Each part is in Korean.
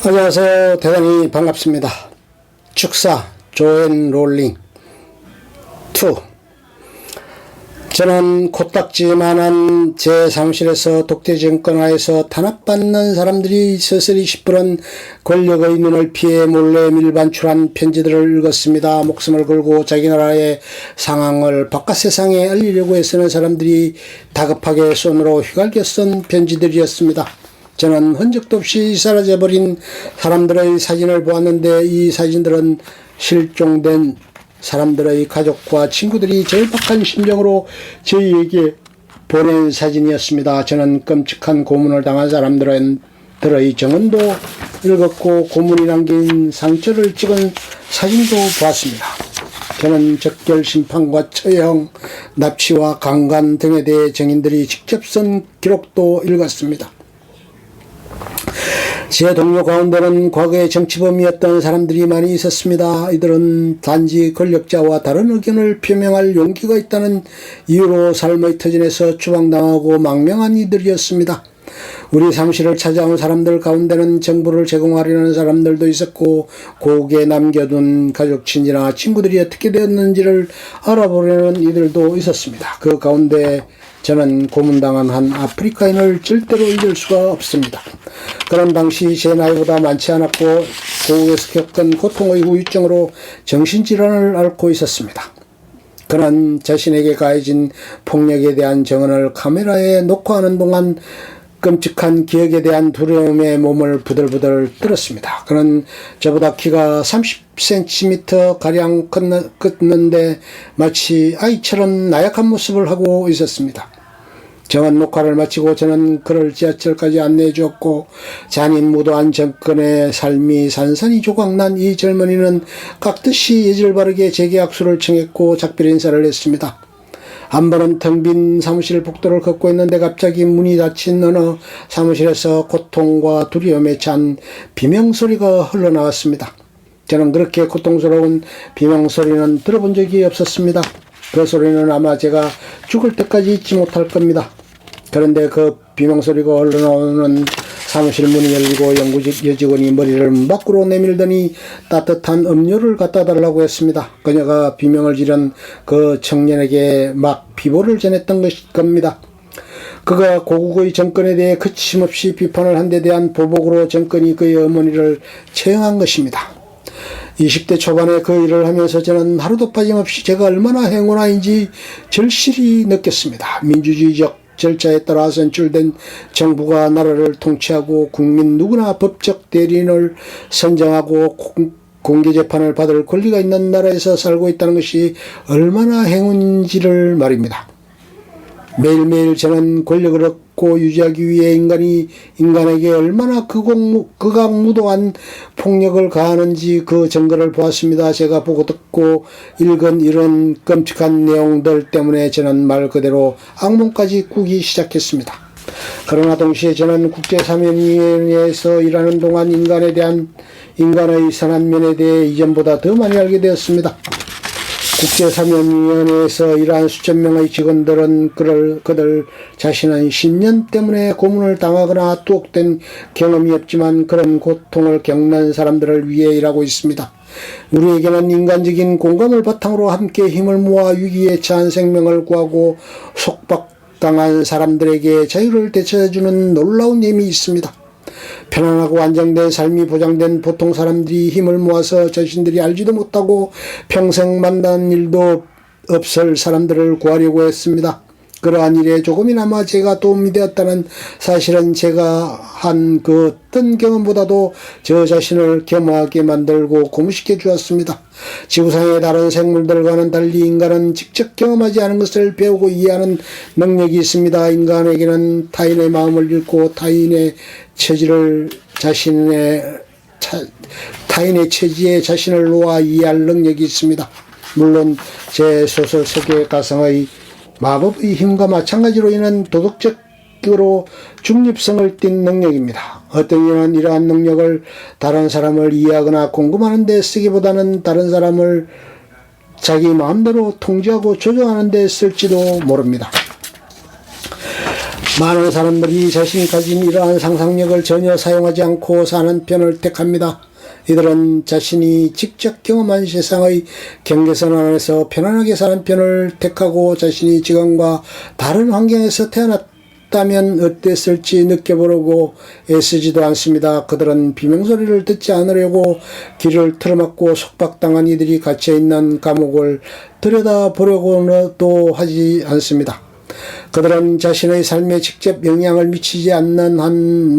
안녕하세요. 대단히 반갑습니다. 축사 조앤 롤링 2. 저는 코딱지만한 제 사무실에서 독재 정권하에서 탄압받는 사람들이 서서히 시퍼런 권력의 눈을 피해 몰래 밀반출한 편지들을 읽었습니다. 목숨을 걸고 자기 나라의 상황을 바깥 세상에 알리려고 애쓰는 사람들이 다급하게 손으로 휘갈겨 쓴 편지들이었습니다. 저는 흔적도 없이 사라져버린 사람들의 사진을 보았는데 이 사진들은 실종된 사람들의 가족과 친구들이 절박한 심정으로 저희에게 보낸 사진이었습니다. 저는 끔찍한 고문을 당한 사람들의 정언도 읽었고 고문이 남긴 상처를 찍은 사진도 보았습니다. 저는 적결 심판과 처형, 납치와 강간 등에 대해 증인들이 직접 쓴 기록도 읽었습니다. 제 동료 가운데는 과거에 정치범이었던 사람들이 많이 있었습니다. 이들은 단지 권력자와 다른 의견을 표명할 용기가 있다는 이유로 삶의 터전에서 추방당하고 망명한 이들이었습니다. 우리 사무실을 찾아온 사람들 가운데는 정보를 제공하려는 사람들도 있었고 고국에 남겨둔 가족 친지나 친구들이 어떻게 되었는지를 알아보려는 이들도 있었습니다. 그 가운데 저는 고문당한 한 아프리카인을 절대로 잊을 수가 없습니다. 그런 당시 제 나이보다 많지 않았고 고국에서 겪은 고통의 후유증으로 정신질환을 앓고 있었습니다. 그는 자신에게 가해진 폭력에 대한 증언을 카메라에 녹화하는 동안 끔찍한 기억에 대한 두려움에 몸을 부들부들 떨었습니다. 그는 저보다 키가 30cm가량 컸는데 마치 아이처럼 나약한 모습을 하고 있었습니다. 정원 녹화를 마치고 저는 그를 지하철까지 안내해 주었고 잔인 무도한 정권의 삶이 산산이 조각난 이 젊은이는 깍듯이 예절 바르게 제게 악수를 청했고 작별 인사를 했습니다. 한 번은 텅 빈 사무실 복도를 걷고 있는데 갑자기 문이 닫힌 어느 사무실에서 고통과 두려움에 찬 비명소리가 흘러나왔습니다. 저는 그렇게 고통스러운 비명소리는 들어본 적이 없었습니다. 그 소리는 아마 제가 죽을 때까지 잊지 못할 겁니다. 그런데 그 비명소리가 흘러나오는 사무실 문이 열리고 연구직 여직원이 머리를 문 밖으로 내밀더니 따뜻한 음료를 갖다 달라고 했습니다. 그녀가 비명을 지른 그 청년에게 막 비보를 전했던 겁니다. 그가 고국의 정권에 대해 거침없이 비판을 한 데 대한 보복으로 정권이 그의 어머니를 처형한 것입니다. 20대 초반에 그 일을 하면서 저는 하루도 빠짐없이 제가 얼마나 행운아인지 절실히 느꼈습니다. 민주주의적 절차에 따라 선출된 정부가 나라를 통치하고 국민 누구나 법적 대리인을 선정하고 공개재판을 받을 권리가 있는 나라에서 살고 있다는 것이 얼마나 행운인지를 말입니다. 매일매일 저는 권력을 얻고 유지하기 위해 인간에게 얼마나 극악무도한 폭력을 가하는지 그 증거를 보았습니다. 제가 보고 듣고 읽은 이런 끔찍한 내용들 때문에 저는 말 그대로 악몽까지 꾸기 시작했습니다. 그러나 동시에 저는 국제사면위원회에서 일하는 동안 인간의 선한 면에 대해 이전보다 더 많이 알게 되었습니다. 국제사면위원회에서 일한 수천 명의 직원들은 그들 자신은 10년 때문에 고문을 당하거나 투옥된 경험이 없지만 그런 고통을 겪는 사람들을 위해 일하고 있습니다. 우리에게는 인간적인 공감을 바탕으로 함께 힘을 모아 위기에 처한 생명을 구하고 속박당한 사람들에게 자유를 되찾아주는 놀라운 힘이 있습니다. 편안하고 안정된 삶이 보장된 보통 사람들이 힘을 모아서 자신들이 알지도 못하고 평생 만난 일도 없을 사람들을 구하려고 했습니다. 그러한 일에 조금이나마 제가 도움이 되었다는 사실은 제가 한 그 어떤 경험보다도 저 자신을 겸허하게 만들고 고무시켜 주었습니다. 지구상의 다른 생물들과는 달리 인간은 직접 경험하지 않은 것을 배우고 이해하는 능력이 있습니다. 인간에게는 타인의 마음을 읽고 타인의 처지에 자신을 놓아 이해할 능력이 있습니다. 물론 제 소설 세계 가상의 마법의 힘과 마찬가지로 이는 도덕적으로 중립성을 띈 능력입니다. 어떤 이는 이러한 능력을 다른 사람을 이해하거나 궁금하는 데 쓰기보다는 다른 사람을 자기 마음대로 통제하고 조정하는 데 쓸지도 모릅니다. 많은 사람들이 자신이 가진 이러한 상상력을 전혀 사용하지 않고 사는 편을 택합니다. 이들은 자신이 직접 경험한 세상의 경계선 안에서 편안하게 사는 편을 택하고 자신이 지금과 다른 환경에서 태어났다면 어땠을지 느껴보려고 애쓰지도 않습니다. 그들은 비명소리를 듣지 않으려고 귀를 틀어막고 속박당한 이들이 갇혀있는 감옥을 들여다보려고도 하지 않습니다. 그들은 자신의 삶에 직접 영향을 미치지 않는 한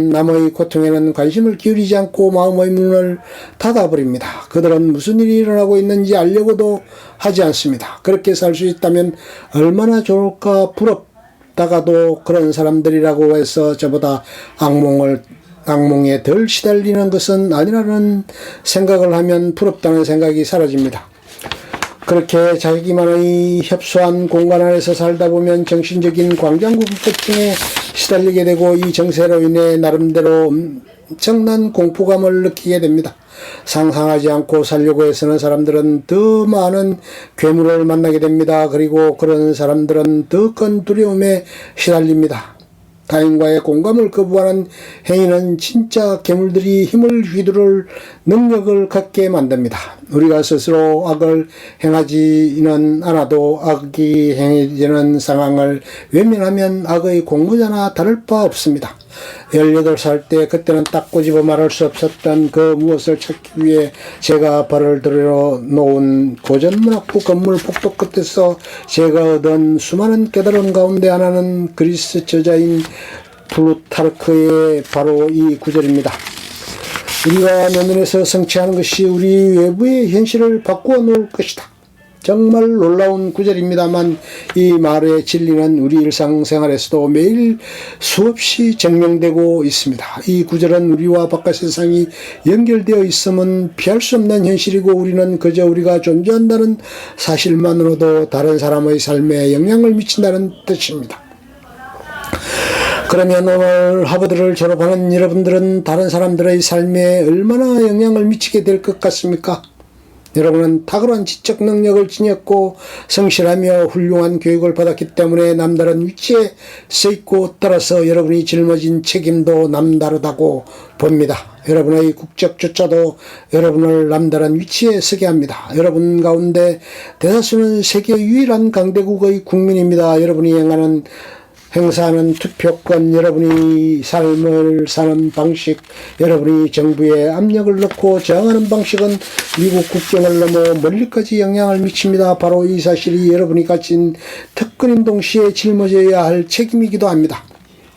남의 고통에는 관심을 기울이지 않고 마음의 문을 닫아버립니다. 그들은 무슨 일이 일어나고 있는지 알려고도 하지 않습니다. 그렇게 살 수 있다면 얼마나 좋을까. 부럽다가도 그런 사람들이라고 해서 저보다 악몽에 덜 시달리는 것은 아니라는 생각을 하면 부럽다는 생각이 사라집니다. 그렇게 자기만의 협소한 공간 안에서 살다 보면 정신적인 광장공포증에 시달리게 되고 이 정세로 인해 나름대로 엄청난 공포감을 느끼게 됩니다. 상상하지 않고 살려고 해서는 사람들은 더 많은 괴물을 만나게 됩니다. 그리고 그런 사람들은 더 큰 두려움에 시달립니다. 타인과의 공감을 거부하는 행위는 진짜 괴물들이 힘을 휘두를 능력을 갖게 만듭니다. 우리가 스스로 악을 행하지는 않아도 악이 행해지는 상황을 외면하면 악의 공모자나 다를 바 없습니다. 18살 때 그때는 딱 꼬집어 말할 수 없었던 그 무엇을 찾기 위해 제가 발을 들여놓은 고전문학부 건물 복도 끝에서 제가 얻은 수많은 깨달음 가운데 하나는 그리스 저자인 플루타르크의 바로 이 구절입니다. 우리가 내 눈에서 성취하는 것이 우리 외부의 현실을 바꾸어 놓을 것이다. 정말 놀라운 구절입니다만 이 말의 진리는 우리 일상생활에서도 매일 수없이 증명되고 있습니다. 이 구절은 우리와 바깥 세상이 연결되어 있음은 피할 수 없는 현실이고 우리는 그저 우리가 존재한다는 사실만으로도 다른 사람의 삶에 영향을 미친다는 뜻입니다. 그러면 오늘 하버드를 졸업하는 여러분들은 다른 사람들의 삶에 얼마나 영향을 미치게 될 것 같습니까? 여러분은 탁월한 지적 능력을 지녔고 성실하며 훌륭한 교육을 받았기 때문에 남다른 위치에 서 있고 따라서 여러분이 짊어진 책임도 남다르다고 봅니다. 여러분의 국적조차도 여러분을 남다른 위치에 서게 합니다. 여러분 가운데 대다수는 세계 유일한 강대국의 국민입니다. 여러분이 행사하는 투표권, 여러분이 삶을 사는 방식, 여러분이 정부에 압력을 넣고 저항하는 방식은 미국 국경을 넘어 멀리까지 영향을 미칩니다. 바로 이 사실이 여러분이 가진 특권인 동시에 짊어져야 할 책임이기도 합니다.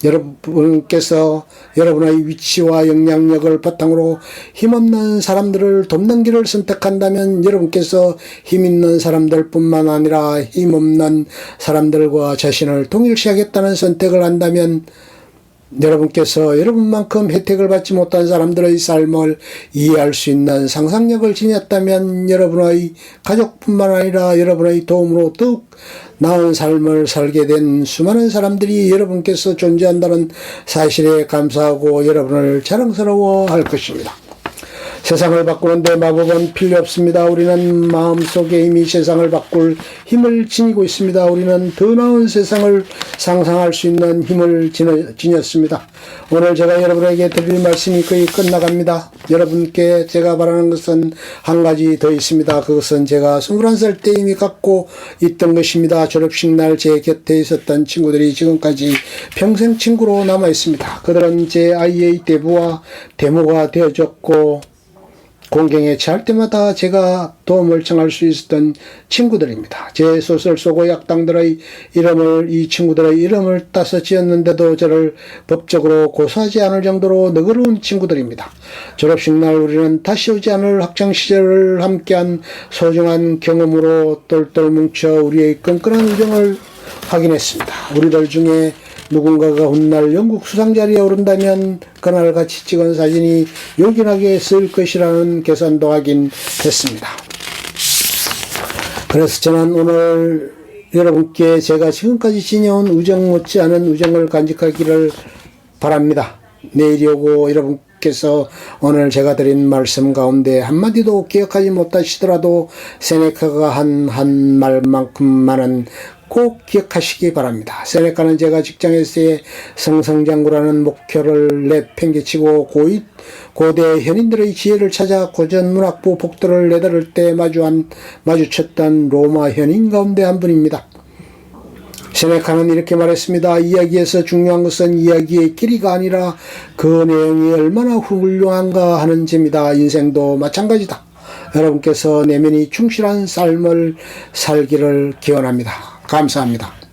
여러분께서 여러분의 위치와 영향력을 바탕으로 힘없는 사람들을 돕는 길을 선택한다면 여러분께서 힘있는 사람들뿐만 아니라 힘없는 사람들과 자신을 동일시하겠다는 선택을 한다면 여러분께서 여러분만큼 혜택을 받지 못한 사람들의 삶을 이해할 수 있는 상상력을 지녔다면 여러분의 가족뿐만 아니라 여러분의 도움으로 더욱 나은 삶을 살게 된 수많은 사람들이 여러분께서 존재한다는 사실에 감사하고 여러분을 자랑스러워할 것입니다. 세상을 바꾸는데 마법은 필요 없습니다. 우리는 마음속의 힘이 세상을 바꿀 힘을 지니고 있습니다. 우리는 더 나은 세상을 상상할 수 있는 힘을 지녔습니다. 오늘 제가 여러분에게 드릴 말씀이 거의 끝나갑니다. 여러분께 제가 바라는 것은 한 가지 더 있습니다. 그것은 제가 21살 때 이미 갖고 있던 것입니다. 졸업식 날 제 곁에 있었던 친구들이 지금까지 평생 친구로 남아 있습니다. 그들은 제 아이의 대부와 데모가 되어줬고 공경에 처할 때마다 제가 도움을 청할 수 있었던 친구들입니다. 제 소설 속의 악당들의 이 친구들의 이름을 따서 지었는데도 저를 법적으로 고소하지 않을 정도로 너그러운 친구들입니다. 졸업식 날 우리는 다시 오지 않을 학창시절을 함께한 소중한 경험으로 똘똘 뭉쳐 우리의 끈끈한 우정을 확인했습니다. 우리들 중에 누군가가 훗날 영국 수상자리에 오른다면 그날 같이 찍은 사진이 요긴하게 쓰일 것이라는 계산도 하긴 했습니다. 그래서 저는 오늘 여러분께 제가 지금까지 지녀온 우정 못지않은 우정을 간직하기를 바랍니다. 내일이 오고 여러분께서 오늘 제가 드린 말씀 가운데 한마디도 기억하지 못하시더라도 세네카가 한 말만큼만은 꼭 기억하시기 바랍니다. 세네카는 제가 직장에서의 성성장구라는 목표를 내팽개치고 고대 현인들의 지혜를 찾아 고전문학부 복도를 내다를 때 마주쳤던 로마 현인 가운데 한 분입니다. 세네카는 이렇게 말했습니다. 이야기에서 중요한 것은 이야기의 길이가 아니라 그 내용이 얼마나 훌륭한가 하는 점이다. 인생도 마찬가지다. 여러분께서 내면이 충실한 삶을 살기를 기원합니다. 감사합니다.